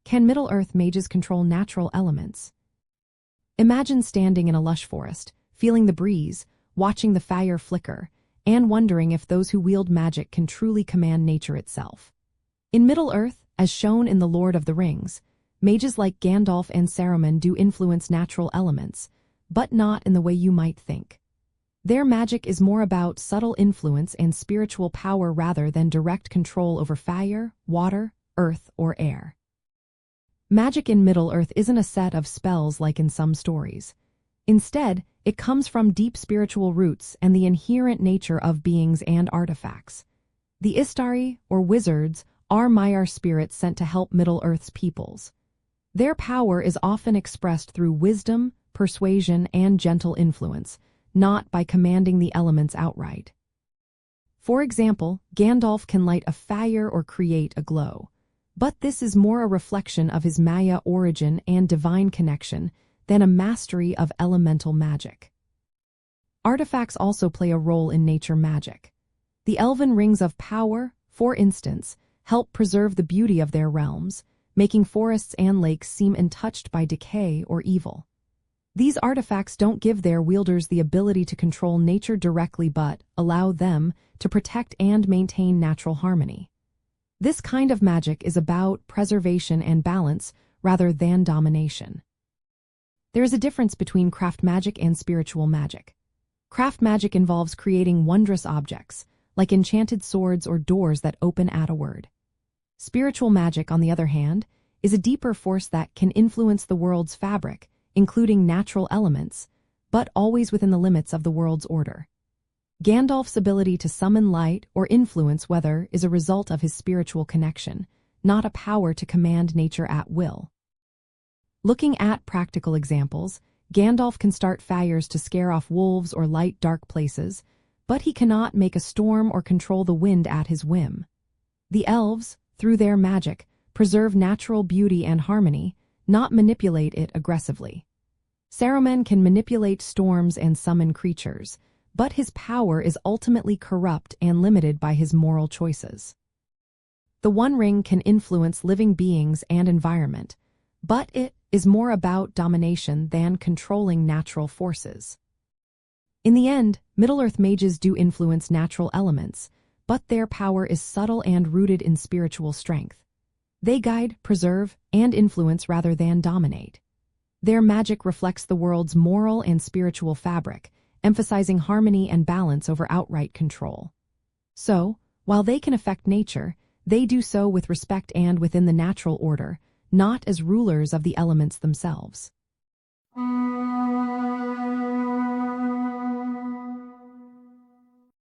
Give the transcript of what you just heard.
Can Middle-earth mages control natural elements? Imagine standing in a lush forest, feeling the breeze, watching the fire flicker, and wondering if those who wield magic can truly command nature itself. In Middle-earth, as shown in The Lord of the Rings, mages like Gandalf and Saruman do influence natural elements, but not in the way you might think. Their magic is more about subtle influence and spiritual power rather than direct control over fire, water, earth, or air. Magic in Middle-earth isn't a set of spells like in some stories. Instead, it comes from deep spiritual roots and the inherent nature of beings and artifacts. The Istari, or wizards, are Maiar spirits sent to help Middle-earth's peoples. Their power is often expressed through wisdom, persuasion, and gentle influence, not by commanding the elements outright. For example, Gandalf can light a fire or create a glow. But this is more a reflection of his Maya origin and divine connection than a mastery of elemental magic. Artifacts also play a role in nature magic. The Elven Rings of Power, for instance, help preserve the beauty of their realms, making forests and lakes seem untouched by decay or evil. These artifacts don't give their wielders the ability to control nature directly but allow them to protect and maintain natural harmony. This kind of magic is about preservation and balance rather than domination. There is a difference between craft magic and spiritual magic. Craft magic involves creating wondrous objects, like enchanted swords or doors that open at a word. Spiritual magic, on the other hand, is a deeper force that can influence the world's fabric, including natural elements, but always within the limits of the world's order. Gandalf's ability to summon light or influence weather is a result of his spiritual connection, not a power to command nature at will. Looking at practical examples, Gandalf can start fires to scare off wolves or light dark places, but he cannot make a storm or control the wind at his whim. The elves, through their magic, preserve natural beauty and harmony, not manipulate it aggressively. Saruman can manipulate storms and summon creatures, but his power is ultimately corrupt and limited by his moral choices. The One Ring can influence living beings and environment, but it is more about domination than controlling natural forces. In the end, Middle-earth mages do influence natural elements, but their power is subtle and rooted in spiritual strength. They guide, preserve, and influence rather than dominate. Their magic reflects the world's moral and spiritual fabric, emphasizing harmony and balance over outright control. So, while they can affect nature, they do so with respect and within the natural order, not as rulers of the elements themselves.